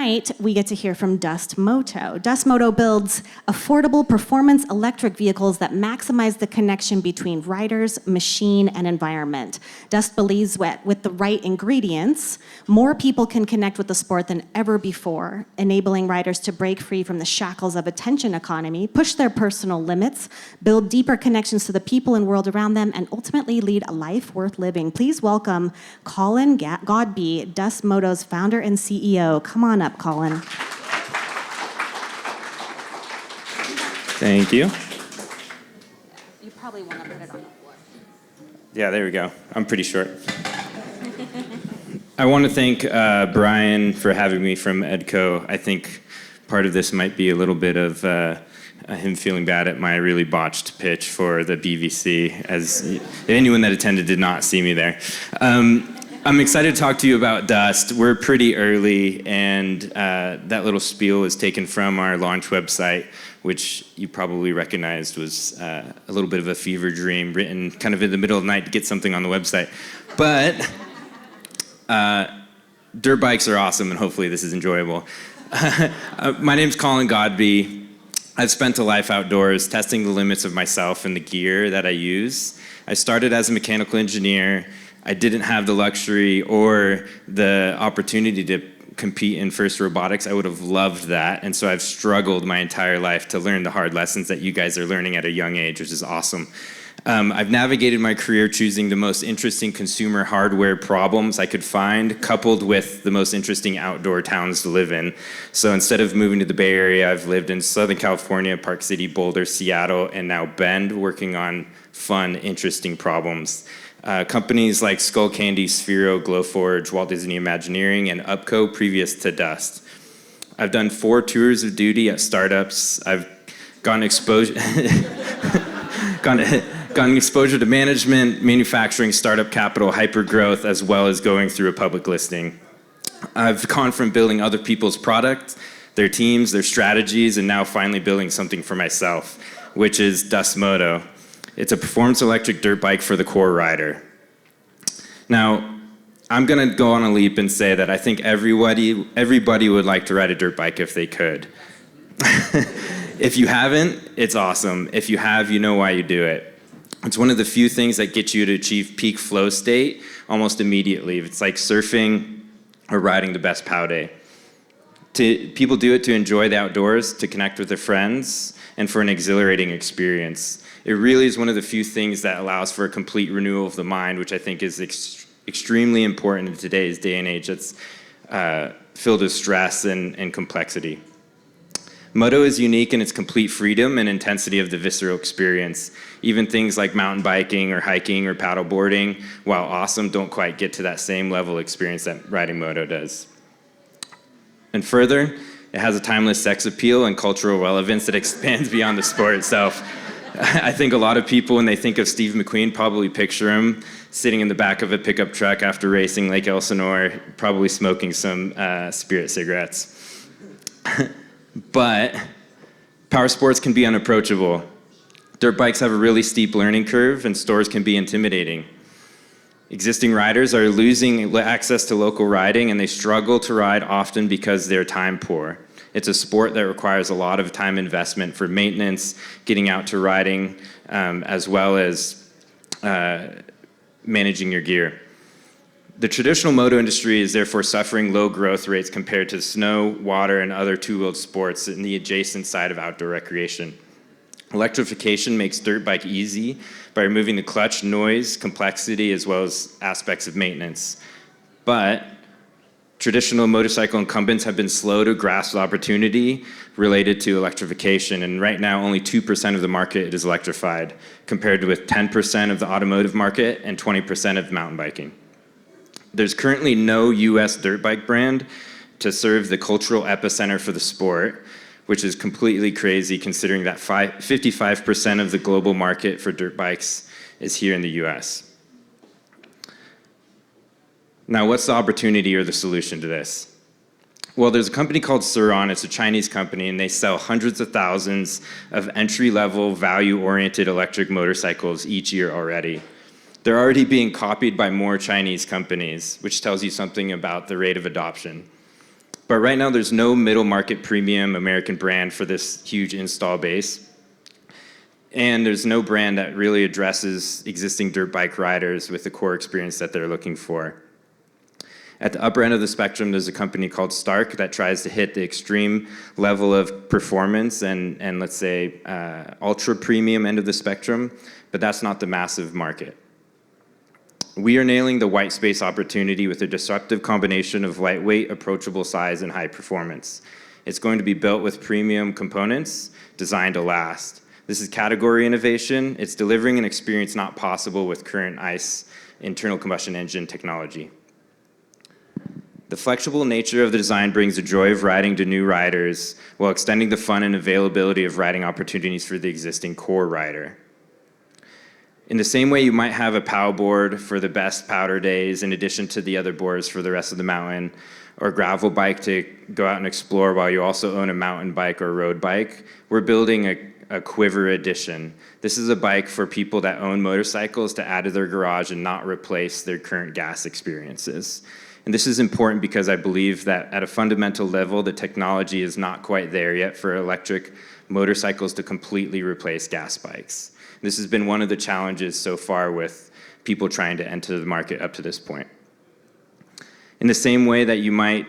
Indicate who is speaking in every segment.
Speaker 1: tonight, we get to hear from Dust Moto. Dust Moto builds affordable performance electric vehicles that maximize the connection between riders, machine, and environment. Dust believes with the right ingredients, more people can connect with the sport than ever before, enabling riders to break free from the shackles of attention economy, push their personal limits, build deeper connections to the people and world around them, and ultimately lead a life worth living. Please welcome Colin Godby, Dust Moto's founder and CEO. Come on up, Colin.
Speaker 2: Thank you.
Speaker 1: You probably want to put it on the floor.
Speaker 2: Yeah, there we go. I'm pretty short. I want to thank Brian for having me from EDCO. I think part of this might be a little bit of him feeling bad at my really botched pitch for the BVC, as anyone that attended did not see me there. I'm excited to talk to you about Dust. We're pretty early, and that little spiel was taken from our launch website, which you probably recognized was a little bit of a fever dream written kind of in the middle of the night to get something on the website. But dirt bikes are awesome, and hopefully this is enjoyable. My name's Colin Godby. I've spent a life outdoors testing the limits of myself and the gear that I use. I started as a mechanical engineer. I didn't have the luxury or the opportunity to compete in FIRST Robotics. I would have loved that, and so I've struggled my entire life to learn the hard lessons that you guys are learning at a young age, which is awesome. I've navigated my career choosing the most interesting consumer hardware problems I could find, coupled with the most interesting outdoor towns to live in. So instead of moving to the Bay Area, I've lived in Southern California, Park City, Boulder, Seattle, and now Bend, working on fun, interesting problems. Companies like Skull Candy, Sphero, Glowforge, Walt Disney Imagineering, and UPCO previous to Dust. I've done 4 tours of duty at startups. I've gotten exposure to management, manufacturing, startup capital, hypergrowth, as well as going through a public listing. I've gone from building other people's products, their teams, their strategies, and now finally building something for myself, which is Dust Moto. It's a performance electric dirt bike for the core rider. Now, I'm gonna go on a leap and say that I think everybody would like to ride a dirt bike if they could. If you haven't, it's awesome. If you have, you know why you do it. It's one of the few things that gets you to achieve peak flow state almost immediately. It's like surfing or riding the best POW day. People do it to enjoy the outdoors, to connect with their friends, and for an exhilarating experience. It really is one of the few things that allows for a complete renewal of the mind, which I think is extremely important in today's day and age that's filled with stress and complexity. Moto is unique in its complete freedom and intensity of the visceral experience. Even things like mountain biking or hiking or paddleboarding, while awesome, don't quite get to that same level of experience that riding moto does. And further, it has a timeless sex appeal and cultural relevance that expands beyond the sport itself. I think a lot of people, when they think of Steve McQueen, probably picture him sitting in the back of a pickup truck after racing Lake Elsinore, probably smoking some Spirit cigarettes. But powersports can be unapproachable. Dirt bikes have a really steep learning curve, and stores can be intimidating. Existing riders are losing access to local riding, and they struggle to ride often because they're time poor. It's a sport that requires a lot of time investment for maintenance, getting out to riding, as well as managing your gear. The traditional moto industry is therefore suffering low growth rates compared to snow, water, and other two-wheeled sports in the adjacent side of outdoor recreation. Electrification makes dirt bike easy by removing the clutch, noise, complexity, as well as aspects of maintenance. But traditional motorcycle incumbents have been slow to grasp the opportunity related to electrification, and right now only 2% of the market is electrified, compared with 10% of the automotive market and 20% of mountain biking. There's currently no US dirt bike brand to serve the cultural epicenter for the sport, which is completely crazy considering that 55% of the global market for dirt bikes is here in the US. Now, what's the opportunity or the solution to this? Well, there's a company called Suron. It's a Chinese company, and they sell hundreds of thousands of entry-level, value-oriented electric motorcycles each year already. They're already being copied by more Chinese companies, which tells you something about the rate of adoption. But right now, there's no middle market premium American brand for this huge install base. And there's no brand that really addresses existing dirt bike riders with the core experience that they're looking for. At the upper end of the spectrum, there's a company called Stark that tries to hit the extreme level of performance and let's say, ultra premium end of the spectrum, but that's not the massive market. We are nailing the white space opportunity with a disruptive combination of lightweight, approachable size, and high performance. It's going to be built with premium components designed to last. This is category innovation. It's delivering an experience not possible with current ICE internal combustion engine technology. The flexible nature of the design brings the joy of riding to new riders while extending the fun and availability of riding opportunities for the existing core rider. In the same way you might have a POW board for the best powder days in addition to the other boards for the rest of the mountain, or gravel bike to go out and explore while you also own a mountain bike or road bike, we're building a Quiver edition. This is a bike for people that own motorcycles to add to their garage and not replace their current gas experiences. And this is important because I believe that at a fundamental level, the technology is not quite there yet for electric motorcycles to completely replace gas bikes. This has been one of the challenges so far with people trying to enter the market up to this point. In the same way that you might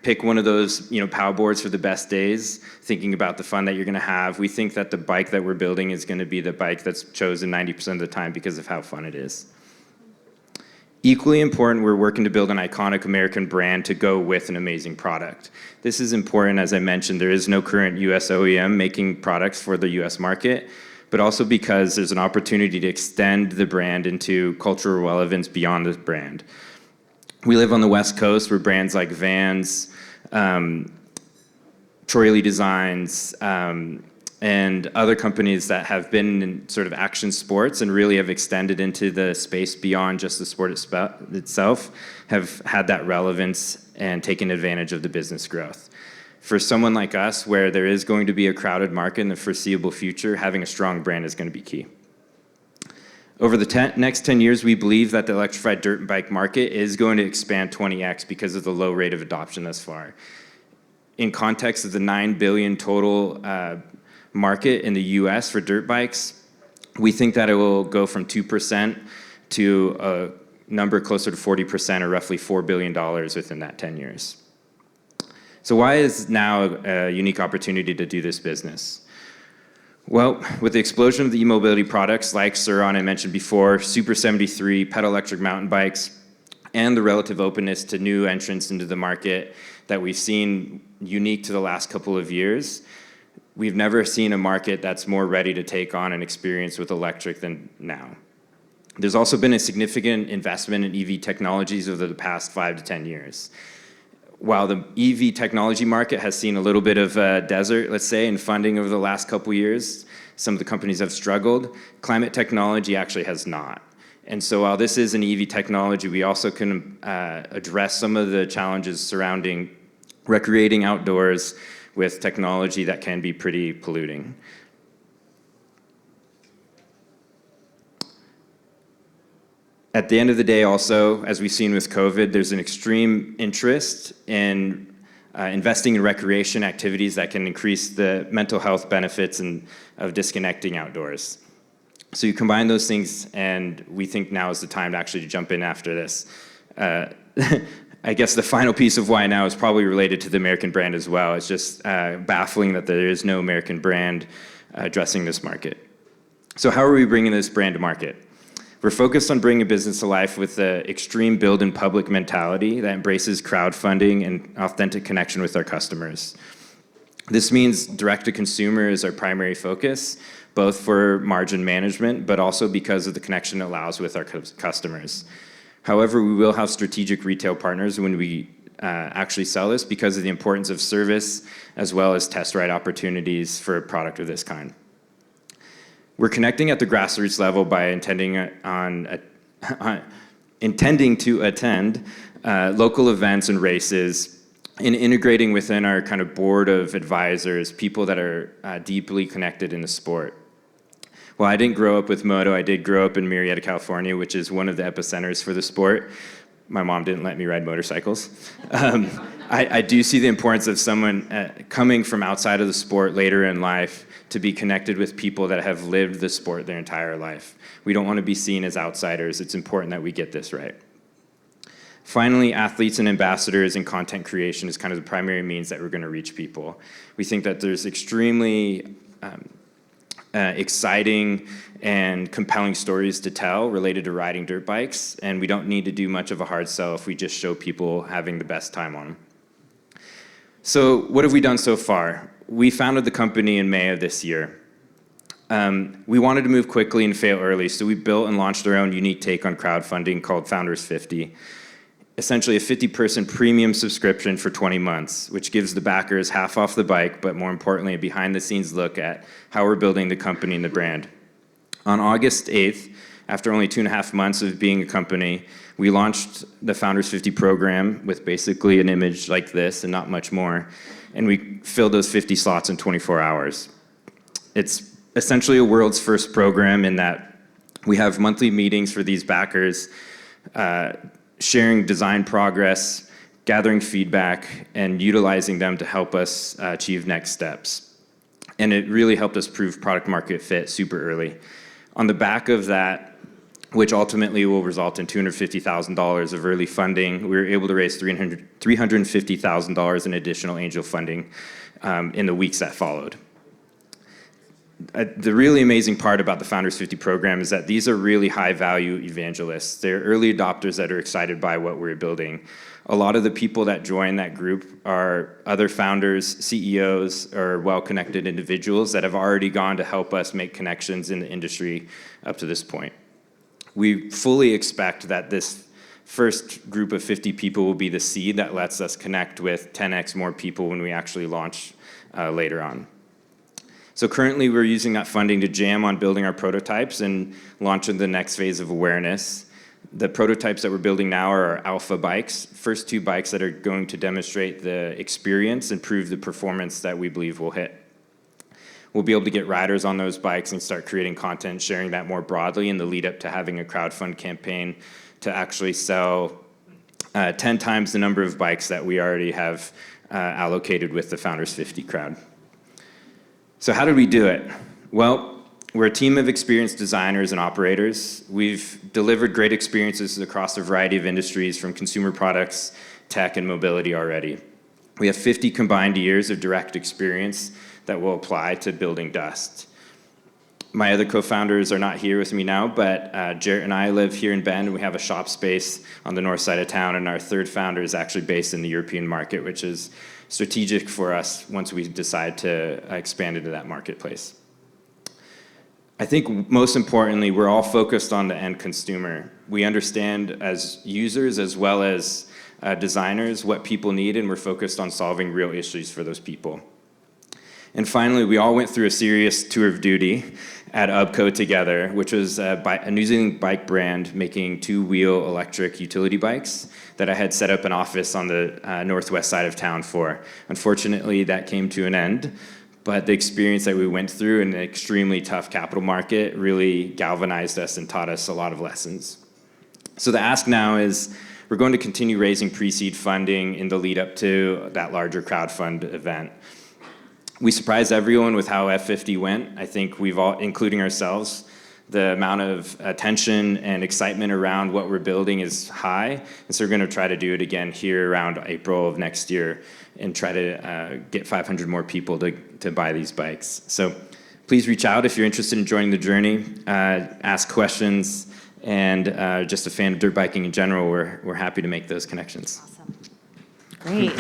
Speaker 2: pick one of those, POW boards for the best days, thinking about the fun that you're going to have, we think that the bike that we're building is going to be the bike that's chosen 90% of the time because of how fun it is. Equally important, we're working to build an iconic American brand to go with an amazing product. This is important, as I mentioned, there is no current US OEM making products for the US market, but also because there's an opportunity to extend the brand into cultural relevance beyond the brand. We live on the West Coast where brands like Vans, Troy Lee Designs, and other companies that have been in sort of action sports and really have extended into the space beyond just the sport itself, have had that relevance and taken advantage of the business growth. For someone like us, where there is going to be a crowded market in the foreseeable future, having a strong brand is going to be key. Over the next 10 years, we believe that the electrified dirt bike market is going to expand 20x because of the low rate of adoption thus far. In context of the $9 billion total market in the US for dirt bikes, we think that it will go from 2% to a number closer to 40%, or roughly $4 billion within that 10 years. So why is now a unique opportunity to do this business? Well, with the explosion of the e-mobility products like Sur-Ron I mentioned before, Super 73, pedal electric mountain bikes, and the relative openness to new entrants into the market that we've seen unique to the last couple of years, we've never seen a market that's more ready to take on an experience with electric than now. There's also been a significant investment in EV technologies over the past 5 to 10 years. While the EV technology market has seen a little bit of a desert, let's say, in funding over the last couple years, some of the companies have struggled. Climate technology actually has not. And so while this is an EV technology, we also can address some of the challenges surrounding recreating outdoors with technology that can be pretty polluting. At the end of the day also, as we've seen with COVID, there's an extreme interest in investing in recreation activities that can increase the mental health benefits of disconnecting outdoors. So you combine those things, and we think now is the time to actually jump in after this. I guess the final piece of why now is probably related to the American brand as well. It's just baffling that there is no American brand addressing this market. So how are we bringing this brand to market? We're focused on bringing business to life with the extreme build in public mentality that embraces crowdfunding and authentic connection with our customers. This means direct-to-consumer is our primary focus, both for margin management, but also because of the connection it allows with our customers. However, we will have strategic retail partners when we actually sell this because of the importance of service as well as test ride opportunities for a product of this kind. We're connecting at the grassroots level by intending to attend local events and races and integrating within our kind of board of advisors people that are deeply connected in the sport. Well, I didn't grow up with Moto. I did grow up in Murrieta, California, which is one of the epicenters for the sport. My mom didn't let me ride motorcycles. I do see the importance of someone coming from outside of the sport later in life to be connected with people that have lived the sport their entire life. We don't want to be seen as outsiders. It's important that we get this right. Finally, athletes and ambassadors and content creation is kind of the primary means that we're going to reach people. We think that there's extremely exciting and compelling stories to tell related to riding dirt bikes, and we don't need to do much of a hard sell if we just show people having the best time on them. So what have we done so far? We founded the company in May of this year. We wanted to move quickly and fail early, so we built and launched our own unique take on crowdfunding called Founders 50. Essentially a 50-person premium subscription for 20 months, which gives the backers half off the bike, but more importantly, a behind-the-scenes look at how we're building the company and the brand. On August 8th, after only 2.5 months of being a company, we launched the Founders 50 program with basically an image like this and not much more, and we filled those 50 slots in 24 hours. It's essentially a world's first program in that we have monthly meetings for these backers, sharing design progress, gathering feedback, and utilizing them to help us achieve next steps. And it really helped us prove product market fit super early. On the back of that, which ultimately will result in $250,000 of early funding, we were able to raise $350,000 in additional angel funding in the weeks that followed. The really amazing part about the Founders 50 program is that these are really high-value evangelists. They're early adopters that are excited by what we're building. A lot of the people that join that group are other founders, CEOs, or well-connected individuals that have already gone to help us make connections in the industry up to this point. We fully expect that this first group of 50 people will be the seed that lets us connect with 10x more people when we actually launch later on. So currently we're using that funding to jam on building our prototypes and launching the next phase of awareness. The prototypes that we're building now are our alpha bikes, first 2 bikes that are going to demonstrate the experience and prove the performance that we believe will hit. We'll be able to get riders on those bikes and start creating content, sharing that more broadly in the lead up to having a crowdfund campaign to actually sell 10 times the number of bikes that we already have allocated with the Founders 50 crowd. So how did we do it? Well, we're a team of experienced designers and operators. We've delivered great experiences across a variety of industries from consumer products, tech, and mobility already. We have 50 combined years of direct experience that will apply to building Dust. My other co-founders are not here with me now, but Jarrett and I live here in Bend, and we have a shop space on the north side of town, and our third founder is actually based in the European market, which is strategic for us once we decide to expand into that marketplace. I think most importantly, we're all focused on the end consumer. We understand as users as well as designers what people need, and we're focused on solving real issues for those people. And finally, we all went through a serious tour of duty at EDCO together, which was a New Zealand bike brand making 2-wheel electric utility bikes that I had set up an office on the northwest side of town for. Unfortunately, that came to an end, but the experience that we went through in an extremely tough capital market really galvanized us and taught us a lot of lessons. So the ask now is, we're going to continue raising pre-seed funding in the lead up to that larger crowdfund event. We surprised everyone with how F50 went. I think we've all, including ourselves, the amount of attention and excitement around what we're building is high. And so we're going to try to do it again here around April of next year and try to get 500 more people to buy these bikes. So please reach out if you're interested in joining the journey, ask questions, and just a fan of dirt biking in general. We're happy to make those connections.
Speaker 1: Awesome. Great.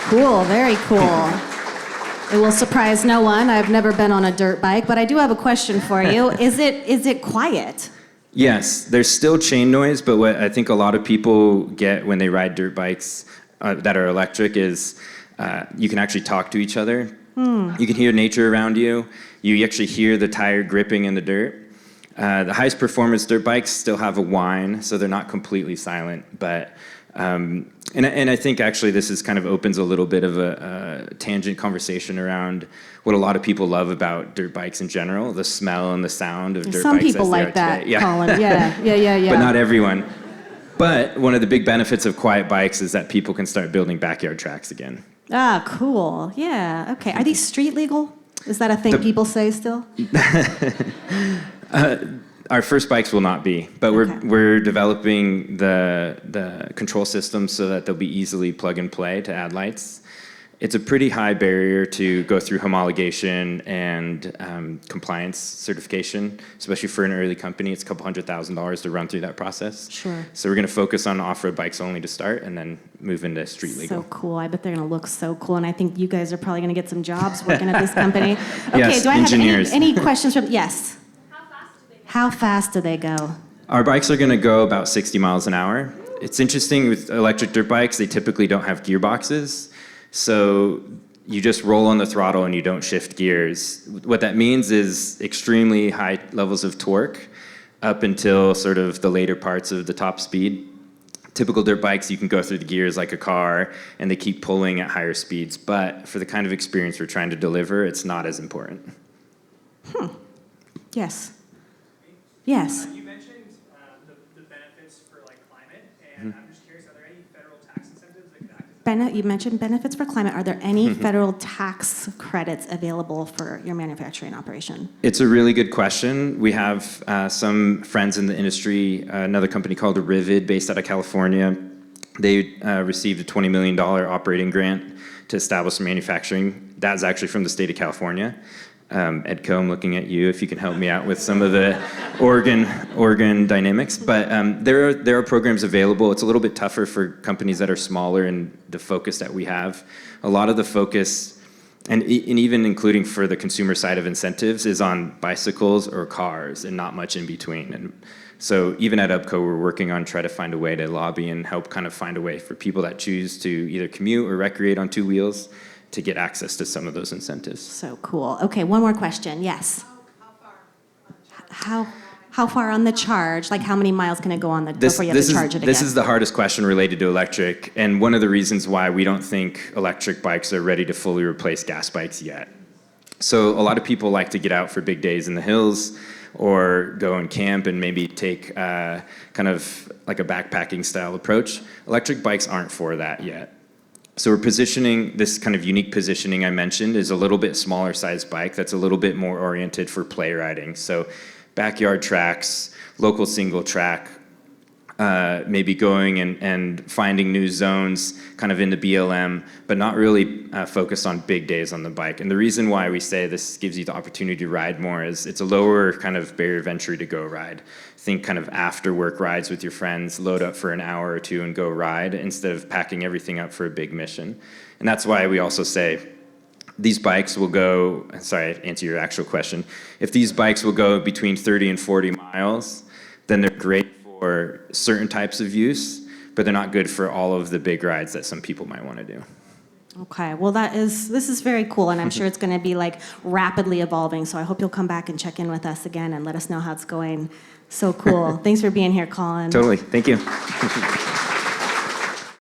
Speaker 1: Cool, very cool. It will surprise no one. I've never been on a dirt bike, but I do have a question for you. Is it quiet?
Speaker 2: Yes, there's still chain noise, but what I think a lot of people get when they ride dirt bikes that are electric is you can actually talk to each other. You can hear nature around you. You actually hear the tire gripping in the dirt. The highest performance dirt bikes still have a whine, so they're not completely silent, but and I think actually this is kind of opens a little bit of a tangent conversation around what a lot of people love about dirt bikes in general, the smell and the sound of dirt
Speaker 1: Some
Speaker 2: bikes.
Speaker 1: Some people like that, today. Colin. Yeah.
Speaker 2: But not everyone. But one of the big benefits of quiet bikes is that people can start building backyard tracks again.
Speaker 1: Ah, cool. Yeah, okay. Are these street legal? Is that a thing people say still?
Speaker 2: Our first bikes will not be, but we're developing the control system so that they'll be easily plug and play to add lights. It's a pretty high barrier to go through homologation and compliance certification, especially for an early company. It's a couple $100,000 to run through that process.
Speaker 1: Sure.
Speaker 2: So we're going to focus on off-road bikes only to start, and then move into street legal.
Speaker 1: So cool. I bet they're going to look so cool, and I think you guys are probably going to get some jobs working at this company. Okay,
Speaker 2: Yes,
Speaker 1: do I
Speaker 2: engineers.
Speaker 1: have any questions from? Yes. How fast do they go?
Speaker 2: Our bikes are going to go about 60 miles an hour. It's interesting with electric dirt bikes, they typically don't have gearboxes. So you just roll on the throttle and you don't shift gears. What that means is extremely high levels of torque up until sort of the later parts of the top speed. Typical dirt bikes, you can go through the gears like a car and they keep pulling at higher speeds. But for the kind of experience we're trying to deliver, it's not as important.
Speaker 1: Yes. Yes.
Speaker 3: You mentioned the benefits for like climate, and I'm just curious, are there any federal tax incentives that could act as
Speaker 1: You mentioned benefits for climate. Are there any federal tax credits available for your manufacturing operation?
Speaker 2: It's a really good question. We have some friends in the industry, another company called Rivid based out of California. They received a $20 million operating grant to establish manufacturing. That's actually from the state of California. EDCO, I'm looking at you if you can help me out with some of the Oregon dynamics. But there are programs available. It's a little bit tougher for companies that are smaller and the focus that we have. A lot of the focus, and even including for the consumer side of incentives, is on bicycles or cars and not much in between. And so even at EDCO, we're working on trying to find a way to lobby and help kind of find a way for people that choose to either commute or recreate on two wheels to get access to some of those incentives.
Speaker 1: So cool. Okay, one more question. Yes. How far on the charge? Like how many miles can it go on the before you have to charge it again?
Speaker 2: This is the hardest question related to electric, and one of the reasons why we don't think electric bikes are ready to fully replace gas bikes yet. So a lot of people like to get out for big days in the hills or go and camp and maybe take kind of like a backpacking style approach. Electric bikes aren't for that yet. So we're positioning, this kind of unique positioning I mentioned is a little bit smaller size bike that's a little bit more oriented for play riding. So backyard tracks, local single track, maybe going and finding new zones kind of into BLM, but not really focused on big days on the bike. And the reason why we say this gives you the opportunity to ride more is it's a lower kind of barrier of entry to go ride. Think kind of after work rides with your friends, load up for an hour or two and go ride instead of packing everything up for a big mission. And that's why we also say these bikes will go, sorry, to answer your actual question, if these bikes will go between 30 and 40 miles, then they're great for certain types of use, but they're not good for all of the big rides that some people might want to do.
Speaker 1: Okay, well this is very cool, and I'm sure it's going to be like rapidly evolving, so I hope you'll come back and check in with us again and let us know how it's going. So cool. Thanks for being here, Colin.
Speaker 2: Totally, thank you.